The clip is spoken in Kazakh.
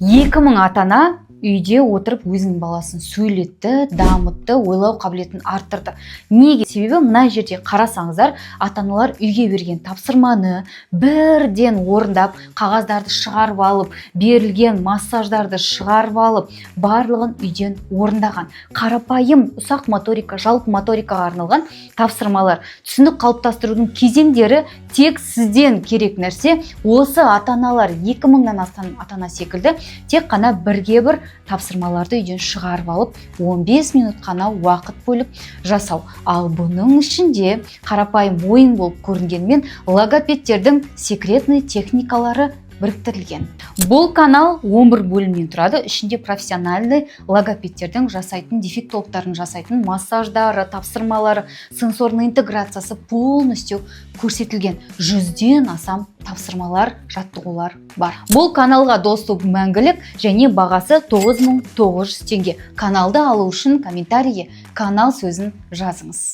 2000 ата-ана үйде отырып өзінің баласын сөйлетті, дамытты, ойлау қабілетін арттырды. Неге? Себебі мына жерде қарасаңыздар, ата-аналар үйге берген тапсырманы бірден орындап, қағаздарды шығарып алып, берілген массаждарды шығарып алып, барлығын үйден орындаған. Қарапайым ұсақ моторика, жалпы моторикаға арналған тапсырмалар. Түсінік қалыптастырудың кезеңдері тек сізден керек нәрсе. Осы ата-аналар 2000-нан астам ата-ана секілді тек қана бірге-бір тапсырмаларды үйден шығарып алып, 15 минут қана уақыт бөліп жасау. Ал бұның ішінде қарапайым ойын болып көрінгенмен логопедтердің секретный техникалары біріктірілген. Бұл канал 11 бөлімнен тұрады. Ішінде профессиональный логопедтердің жасайтын, дефектологтардың жасайтын массаждары, тапсырмалары, сенсорный интеграциясы полностью көрсетілген. 100-ден астам тапсырмалар, жаттығулар бар. Бұл каналға доступ мәңгілік және бағасы 9900 теңге. Каналды алу үшін комментарийге канал сөзін жазыңыз.